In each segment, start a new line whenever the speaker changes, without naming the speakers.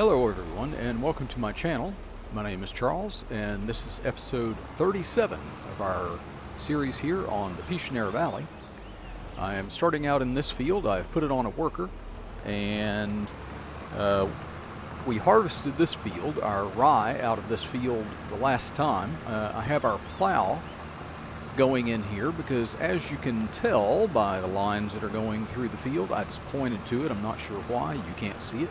Hello everyone and welcome to my channel. My name is Charles and this is episode 37 of our series here on the Pichonniere Valley. I am starting out in this field. I've put it on a worker and we harvested this field, our rye, out of this field the last time. I have our plow going in here because, as you can tell by the lines that are going through the field, I just pointed to it. I'm not sure why, you can't see it.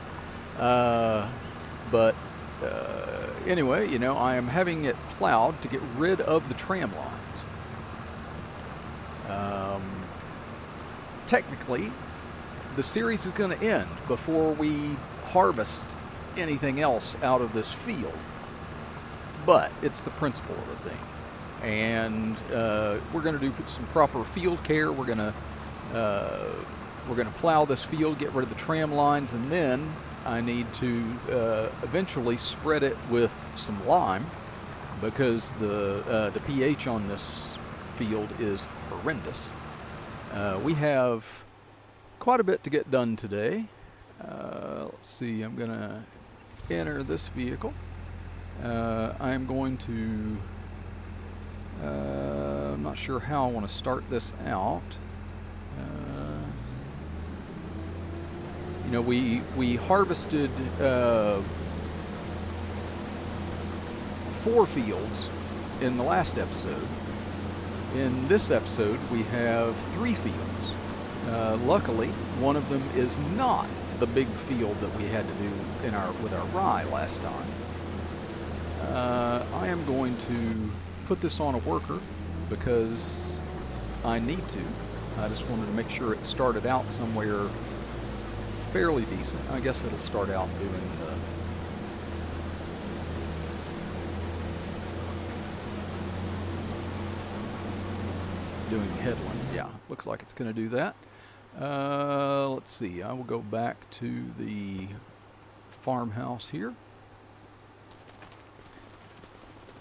Anyway, you know, I am having it plowed to get rid of the tram lines. Technically, the series is going to end before we harvest anything else out of this field, but it's the principle of the thing. And we're going to do some proper field care. We're going to plow this field, get rid of the tram lines, and then I need to eventually spread it with some lime because the pH on this field is horrendous. We have quite a bit to get done today. Let's see, I'm going to enter this vehicle. I'm going to, I'm not sure how I want to start this out. You know, we harvested 4 fields in the last episode. In this episode, we have 3 fields. Luckily, one of them is not the big field that we had to do with our rye last time. I am going to put this on a worker because I need to. I just wanted to make sure it started out somewhere fairly decent. I guess it'll start out doing headland. Yeah, looks like it's going to do that. Let's see, I will go back to the farmhouse here.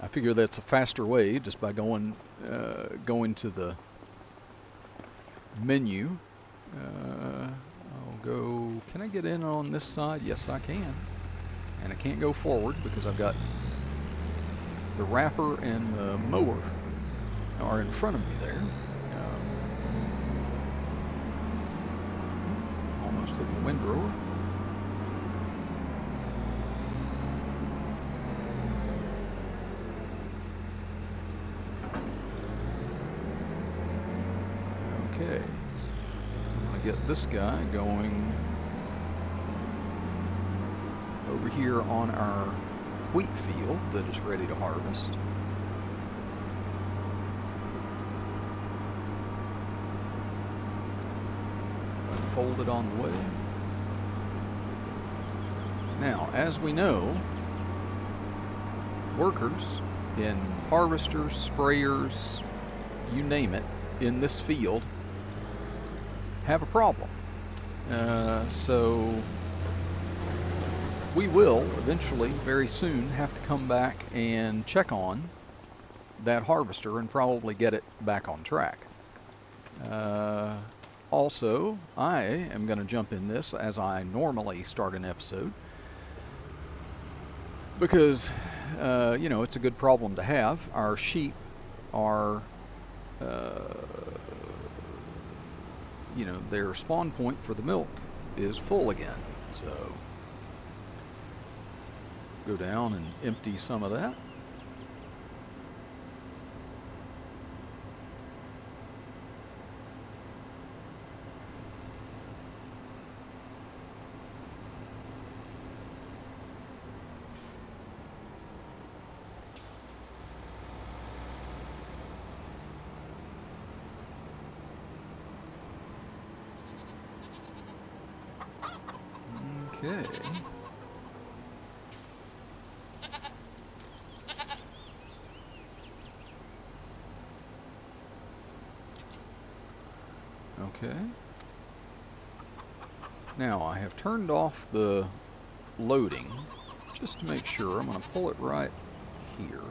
I figure that's a faster way just by going to the menu. I'll go, can I get in on this side? Yes, I can. And I can't go forward because I've got the wrapper and the mower are in front of me there. Almost hit the windrower. Okay. Get this guy going over here on our wheat field that is ready to harvest. Unfold it on the way. Now, as we know, workers in harvesters, sprayers, you name it, in this field have a problem. So we will eventually, very soon, have to come back and check on that harvester and probably get it back on track. Also, I am going to jump in this as I normally start an episode because, you know, it's a good problem to have. Our sheep are you know, their spawn point for the milk is full again. So go down and empty some of that. Okay. Okay. Now I have turned off the loading just to make sure. I'm going to pull it right here.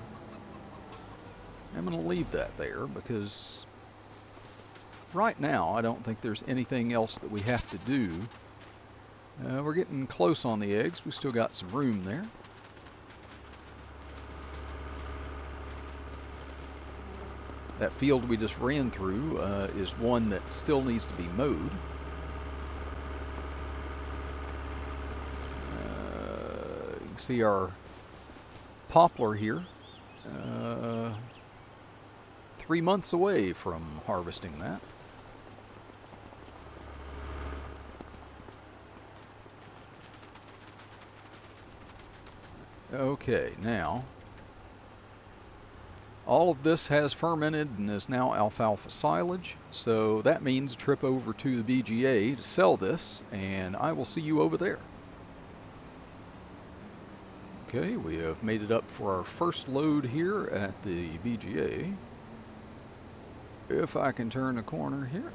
I'm going to leave that there because right now I don't think there's anything else that we have to do We're getting close on the eggs. We still got some room there. That field we just ran through is one that still needs to be mowed. You can see our poplar here. 3 months away from harvesting that. Okay, now all of this has fermented and is now alfalfa silage, so that means a trip over to the BGA to sell this, and I will see you over there. Okay, we have made it up for our first load here at the BGA. If I can turn the corner here.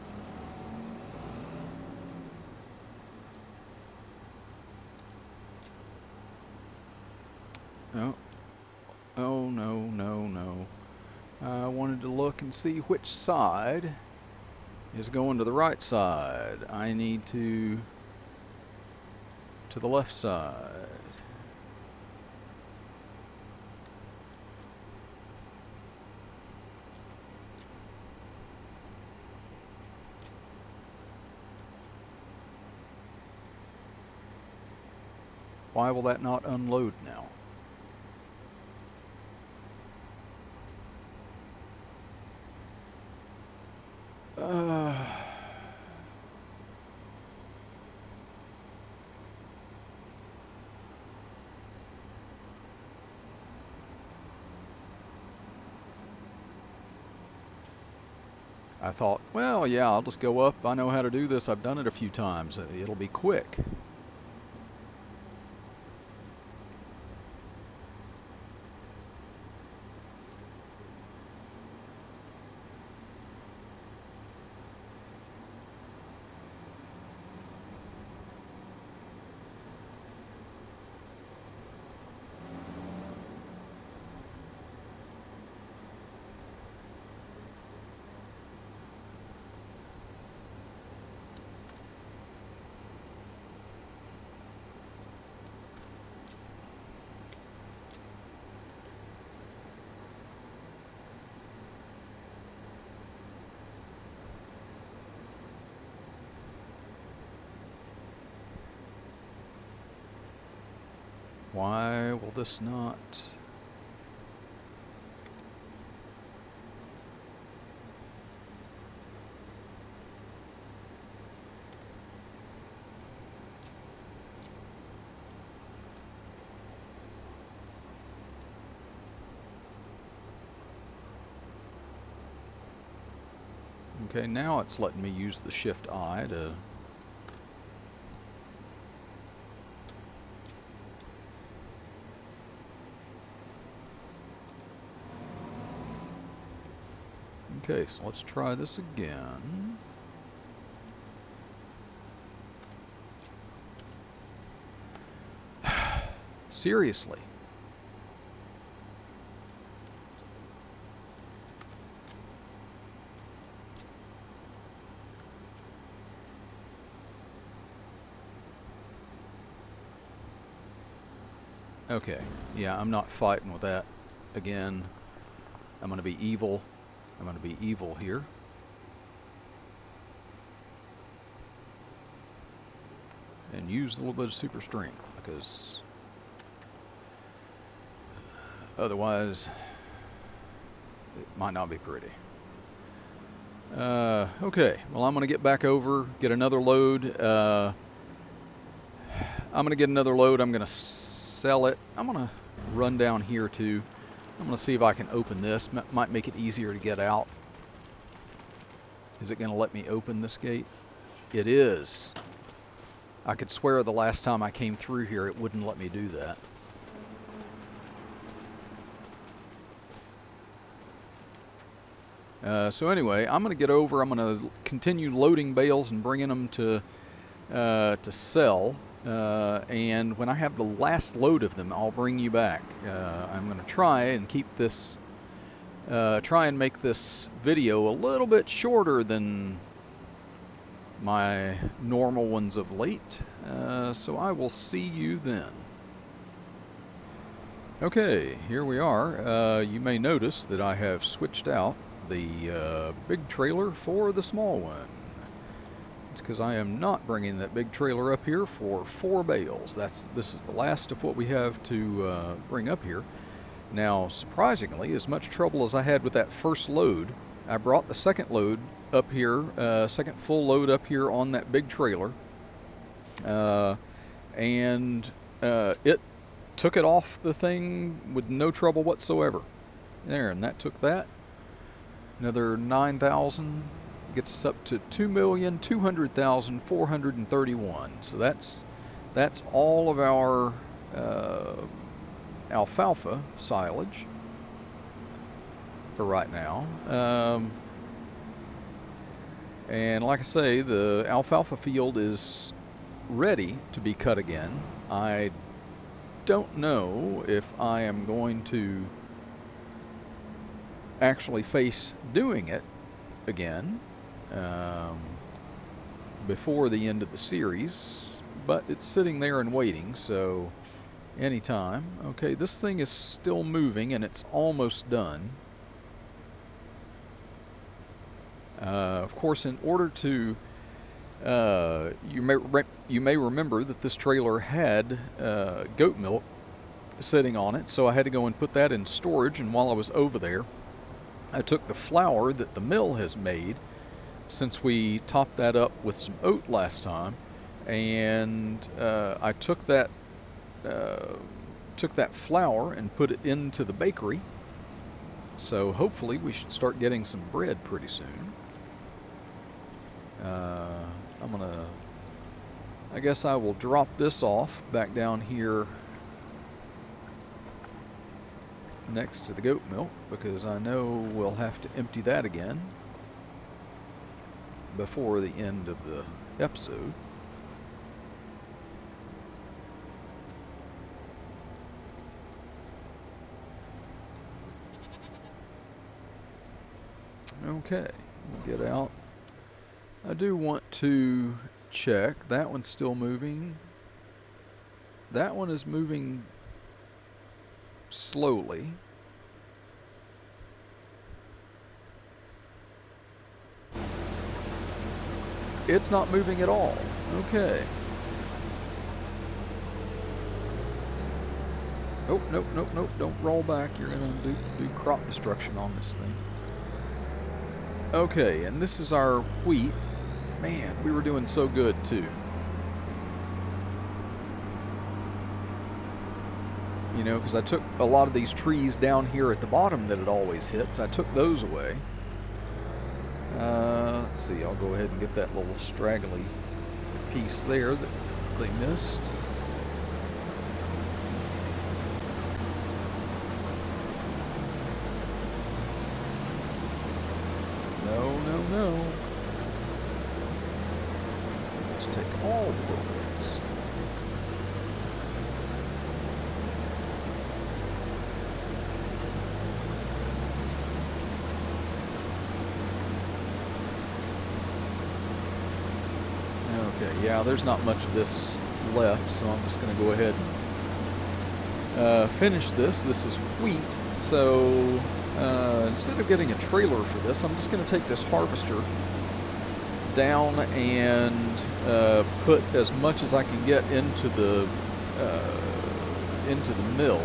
Oh, no. I wanted to look and see which side is going to the right side. I need to the left side. Why will that not unload now? I thought, well, yeah, I'll just go up. I know how to do this. I've done it a few times. It'll be quick. Why will this not? Okay, now it's letting me use the Shift I to Okay, so let's try this again. Seriously. Okay, yeah, I'm not fighting with that again. I'm going to be evil. I'm going to be evil here. And use a little bit of super strength, because otherwise it might not be pretty. Okay, well, I'm going to get back over, get another load. I'm going to get another load. I'm going to sell it. I'm going to run down here too. I'm going to see if I can open this. Might make it easier to get out. Is it going to let me open this gate? It is. I could swear the last time I came through here it wouldn't let me do that. So anyway, I'm going to get over. I'm going to continue loading bales and bringing them to sell. And when I have the last load of them, I'll bring you back. I'm going to try and keep this, try and make this video a little bit shorter than my normal ones of late. So I will see you then. Okay, here we are. You may notice that I have switched out the big trailer for the small one. It's because I am not bringing that big trailer up here for 4 bales. This is the last of what we have to bring up here. Now, surprisingly, as much trouble as I had with that first load, I brought the second load up here, second full load up here on that big trailer, and it took it off the thing with no trouble whatsoever. There, and that took that. Another 9,000 gets us up to 2,200,431. So that's all of our alfalfa silage for right now. And like I say, the alfalfa field is ready to be cut again. I don't know if I am going to actually face doing it again before the end of the series, but it's sitting there and waiting, so anytime. Okay, this thing is still moving and it's almost done. Of course, in order to you may remember that this trailer had goat milk sitting on it, so I had to go and put that in storage. And while I was over there, I took the flour that the mill has made, since we topped that up with some oat last time, and I took that flour and put it into the bakery. So hopefully we should start getting some bread pretty soon. I guess I will drop this off back down here next to the goat milk, because I know we'll have to empty that again before the end of the episode. Okay, we'll get out. I do want to check. That one's still moving. That one is moving slowly. It's not moving at all. Okay. Oh, nope, nope, nope. Don't roll back. You're going to do crop destruction on this thing. Okay, and this is our wheat. Man, we were doing so good too. You know, because I took a lot of these trees down here at the bottom that it always hits. I took those away. Let's see, I'll go ahead and get that little straggly piece there that they missed. No. Let's take all the little bits. Okay, yeah, there's not much of this left, so I'm just going to go ahead and finish this. This is wheat, so instead of getting a trailer for this, I'm just going to take this harvester down and put as much as I can get into the mill,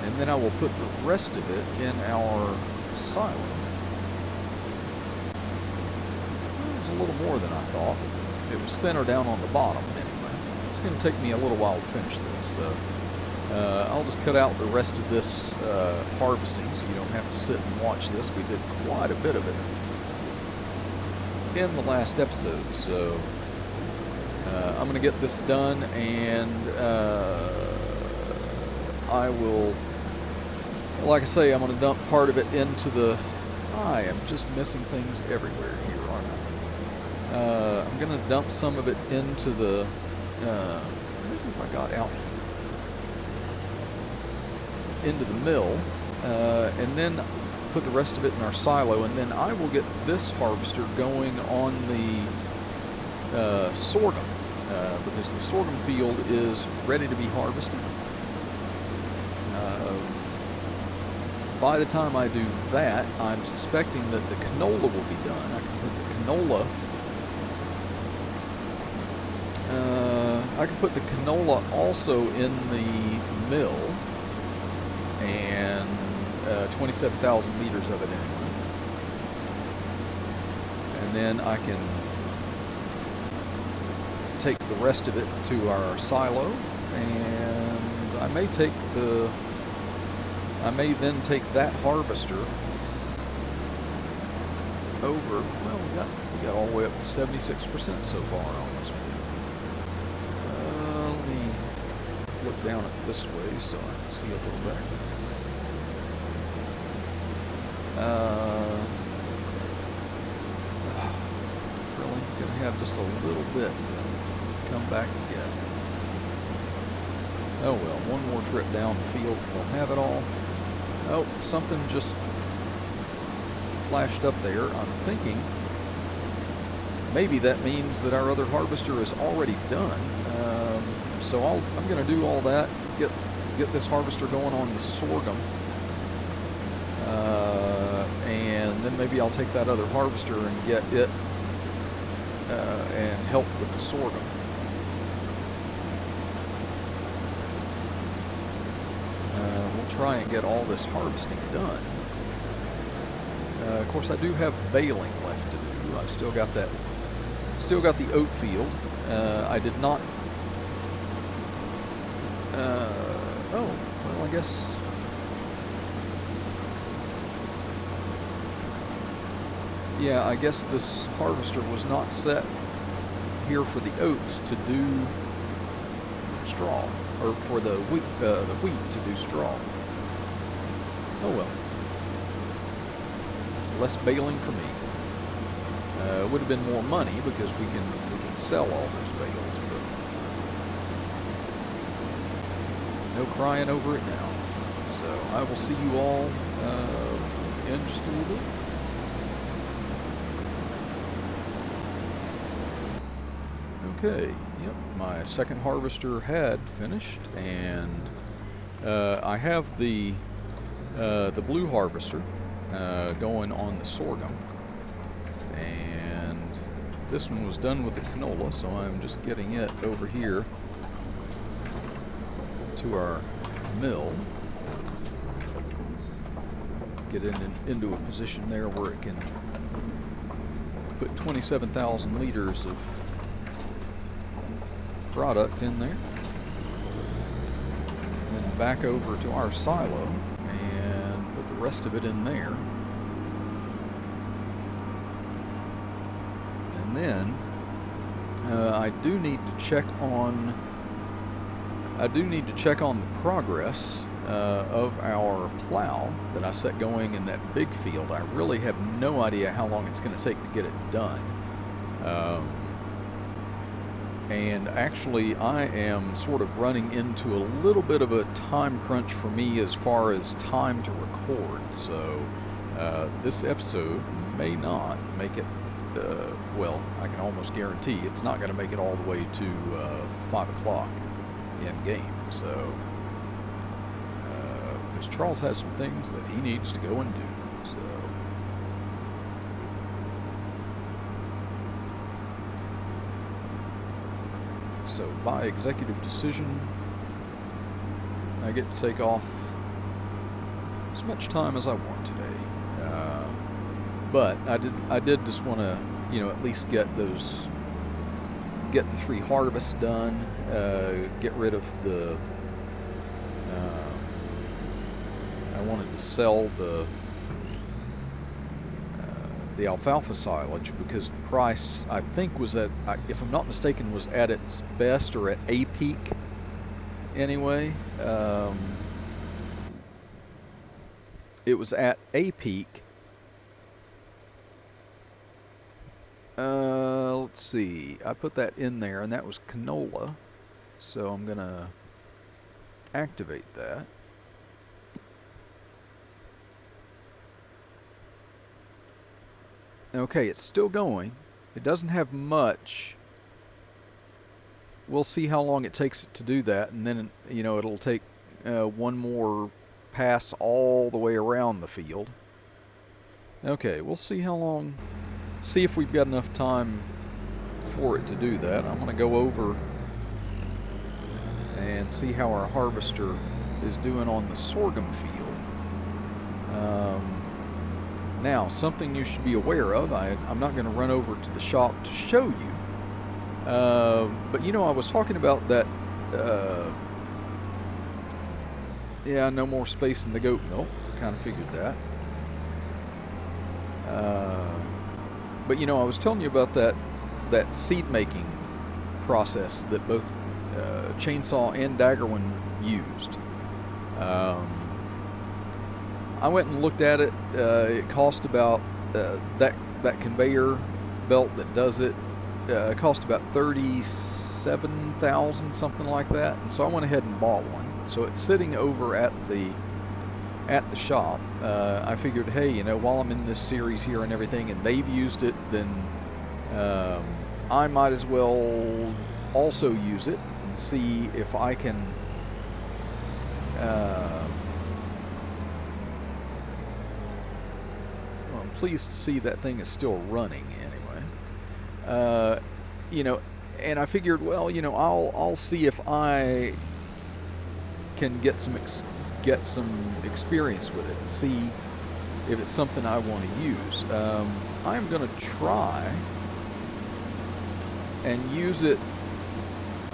and then I will put the rest of it in our silo. It was a little more than I thought. It was thinner down on the bottom anyway. It's going to take me a little while to finish this, so I'll just cut out the rest of this harvesting so you don't have to sit and watch this. We did quite a bit of it in the last episode, so I'm going to get this done, and I will, like I say, I'm going to dump part of it into the, I am just missing things everywhere here, aren't I? I'm going to dump some of it into the, maybe if I got out here, into the mill, and then put the rest of it in our silo, and then I will get this harvester going on the sorghum, because the sorghum field is ready to be harvested. By the time I do that, I'm suspecting that the canola will be done. I can put the canola. I can put the canola also in the mill, and 27,000 liters of it anyway. And then I can take the rest of it to our silo, and I may then take that harvester over. Well, we got all the way up to 76% so far on this one. Let me look down it this way so I can see a little better. Really gonna have just a little bit to come back and get. Oh well, one more trip down the field, we'll have it all. Oh, something just flashed up there. I'm thinking maybe that means that our other harvester is already done. So I'm going to do all that, get this harvester going on the sorghum, and then maybe I'll take that other harvester and get it and help with the sorghum. We'll try and get all this harvesting done. Of course, I do have baling left to do. I've still got that. Still got the oat field. I did not. Oh, well, I guess. Yeah, I guess this harvester was not set here for the oats to do straw, or for the wheat to do straw. Oh well. Less baling for me. It would have been more money because we can sell all those bales, but no crying over it now. So I will see you all in just a little bit. Okay, yep, my second harvester had finished, and I have the blue harvester going on the sorghum, and this one was done with the canola, so I'm just getting it over here to our mill, get it into a position there where it can put 27,000 liters of product in there, and then back over to our silo and put the rest of it in there. And then I do need to check on the progress of our plow that I set going in that big field. I really have no idea how long it's going to take to get it done. And actually, I am sort of running into a little bit of a time crunch for me as far as time to record. So this episode may not make it, well, I can almost guarantee it's not going to make it all the way to 5 o'clock in game. So, because Charles has some things that he needs to go and do. So. So by executive decision, I get to take off as much time as I want today. But I did just want to, at least get the 3 harvests done, get rid of the, I wanted to sell the alfalfa silage because the price, I think, was at, if I'm not mistaken, was at its best or at a peak anyway. It was at a peak. Let's see, I put that in there, and that was canola, so I'm gonna activate that. Okay, it's still going. It doesn't have much. We'll see how long it takes it to do that, and then, you know, it'll take one more pass all the way around the field. Okay, we'll see how long, see if we've got enough time for it to do that. I'm going to go over and see how our harvester is doing on the sorghum field. Now, something you should be aware of, I'm not going to run over to the shop to show you, but you know, I was talking about that, yeah, no more space in the goat milk. Kind of figured that. But you know, I was telling you about that seed making process that both Chainsaw and Daggerwin used. I went and looked at it. It cost about that conveyor belt that does it. It cost about $37,000, something like that. And so I went ahead and bought one. So it's sitting over at the shop. I figured, hey, you know, while I'm in this series here and everything, and they've used it, then I might as well also use it and see if I can. Well, I'm pleased to see that thing is still running anyway. You know, and I figured, well, you know, I'll see if I can get some experience with it and see if it's something I want to use. I'm going to try and use it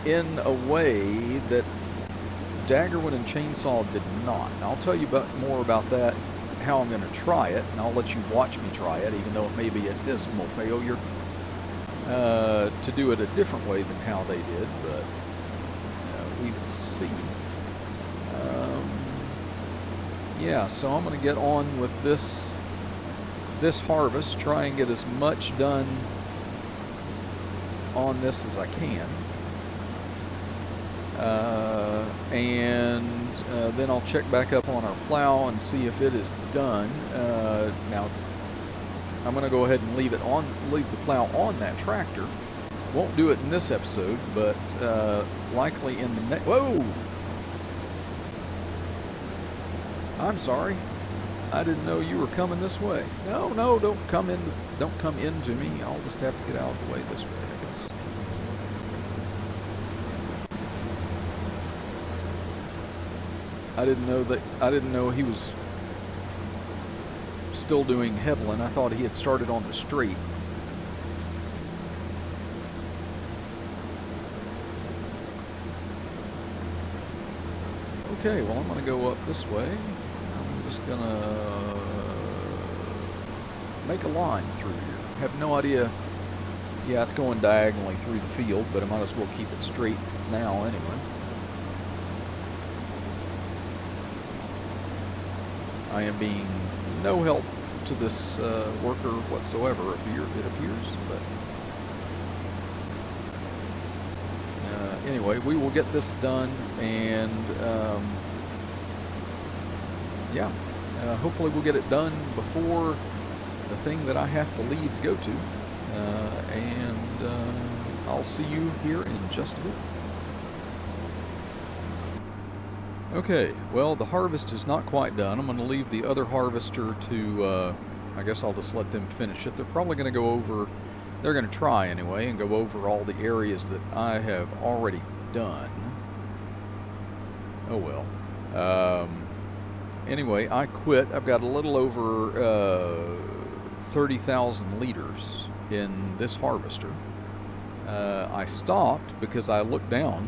in a way that Daggerwin and Chainsaw did not. And I'll tell you more about that, how I'm going to try it, and I'll let you watch me try it, even though it may be a dismal failure to do it a different way than how they did, but we will see. Yeah, so I'm going to get on with this harvest, try and get as much done on this as I can. And then I'll check back up on our plow and see if it is done. Now, I'm going to go ahead and leave the plow on that tractor. Won't do it in this episode, but likely in the next. Whoa! I'm sorry. I didn't know you were coming this way. No, don't come into me. I'll just have to get out of the way this way, I guess. I didn't know he was still doing headland. I thought he had started on the street. Okay, well, I'm going to go up this way. I'm just going to make a line through here. I have no idea. Yeah, it's going diagonally through the field, but I might as well keep it straight now anyway. I am being no help to this worker whatsoever, it appears, but anyway, we will get this done, and yeah, hopefully we'll get it done before the thing that I have to leave to go to, and I'll see you here in just a bit. Okay, well, the harvest is not quite done. I'm going to leave the other harvester to, I guess I'll just let them finish it. They're probably going to go over, they're going to try anyway, and go over all the areas that I have already done. Oh well. Anyway, I quit. I've got a little over 30,000 liters in this harvester. I stopped because I looked down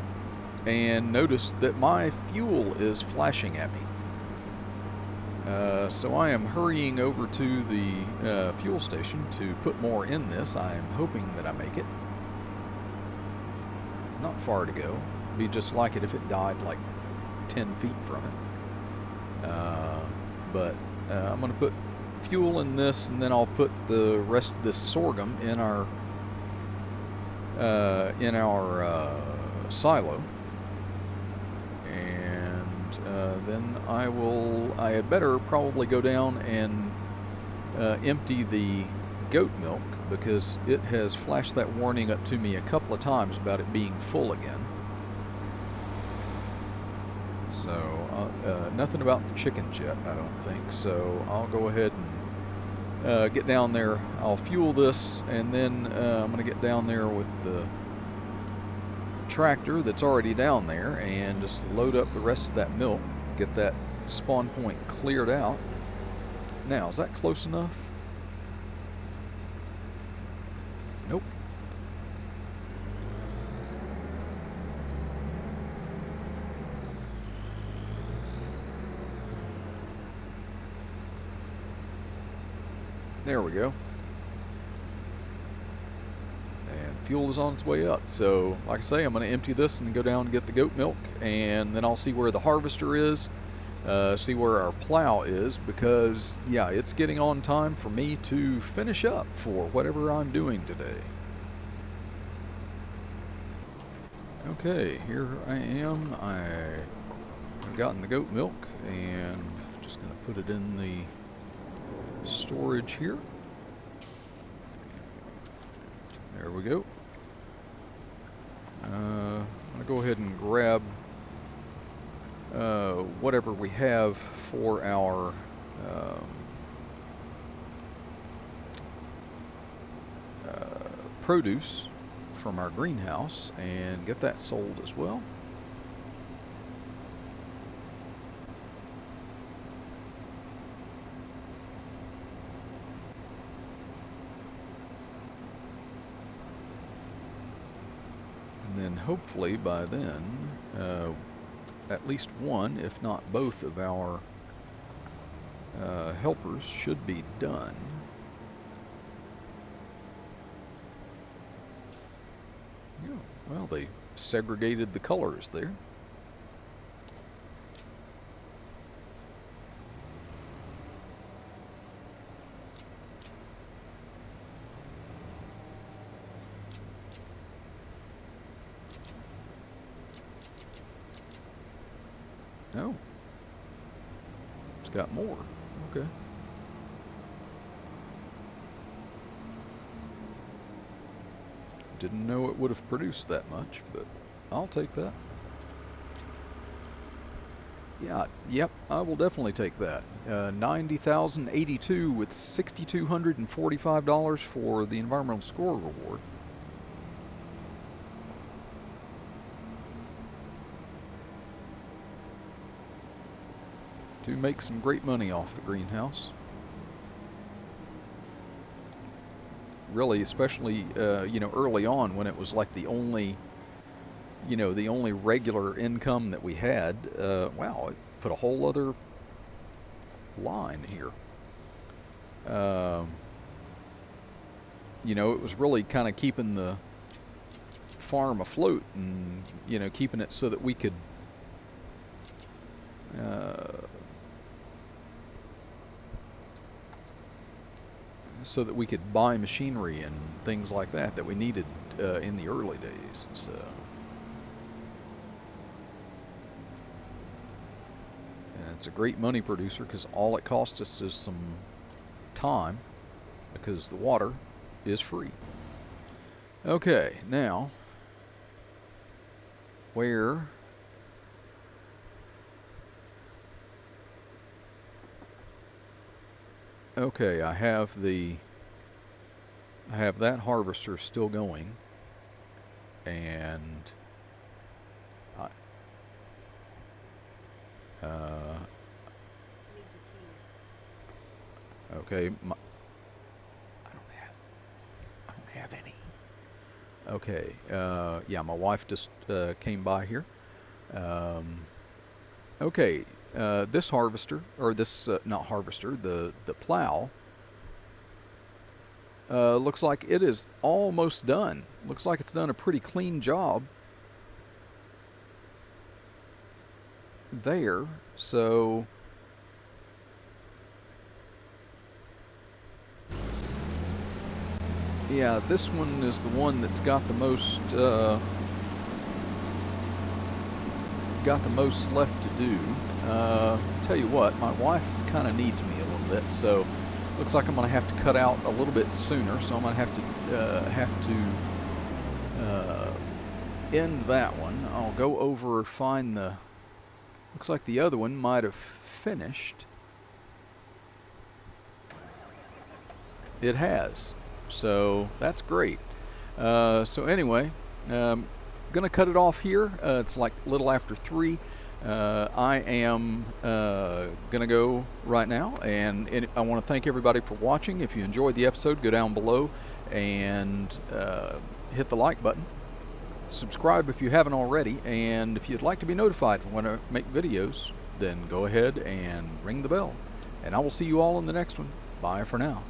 and noticed that my fuel is flashing at me. So I am hurrying over to the fuel station to put more in this. I am hoping that I make it. Not far to go. It'd be just like it if it died like 10 feet from it. But I'm going to put fuel in this, and then I'll put the rest of this sorghum in our silo. Then I had better probably go down and empty the goat milk because it has flashed that warning up to me a couple of times about it being full again. So nothing about the chickens yet, I don't think. So I'll go ahead and get down there. I'll fuel this, and then I'm going to get down there with the tractor that's already down there and just load up the rest of that milk, get that spawn point cleared out. Now, is that close enough? Nope. There we go. And fuel is on its way up. So, like I say, I'm going to empty this and go down and get the goat milk, and then I'll see where the harvester is, see where our plow is, because, yeah, it's getting on time for me to finish up for whatever I'm doing today. Okay, here I am. I've gotten the goat milk, and just going to put it in the storage here. There we go. I'm going to go ahead and grab whatever we have for our produce from our greenhouse and get that sold as well. And then hopefully by then, at least one, if not both, of our helpers should be done. Yeah, well, they segregated the colors there. Oh, it's got more. Okay. Didn't know it would have produced that much, but I'll take that. Yeah, yep, I will definitely take that. 90,082 with $6,245 for the environmental score reward. To make some great money off the greenhouse. Really, especially early on when it was like the only regular income that we had. Wow, it put a whole other line here. It was really kind of keeping the farm afloat and keeping it so that we could buy machinery and things like that we needed in the early days. So, and it's a great money producer because all it costs us is some time because the water is free. Okay, now where okay, I have that harvester still going, and okay, I don't have any. Okay, yeah, my wife just came by here. Okay. This harvester, or this, not harvester, the plow, looks like it is almost done. Looks like it's done a pretty clean job there. So, yeah, this one is the one that's got the most left to do. Tell you what, my wife kind of needs me a little bit, so Looks like I'm going to have to cut out a little bit sooner, so I'm going to have to end that one. I'll go over, find the... Looks like the other one might have finished. It has. So that's great. So anyway, gonna cut it off here. It's like a little after 3. I am gonna go right now, and I want to thank everybody for watching. If you enjoyed the episode, go down below and hit the like button. Subscribe if you haven't already, and if you'd like to be notified when I make videos, then go ahead and ring the bell. And I will see you all in the next one. Bye for now.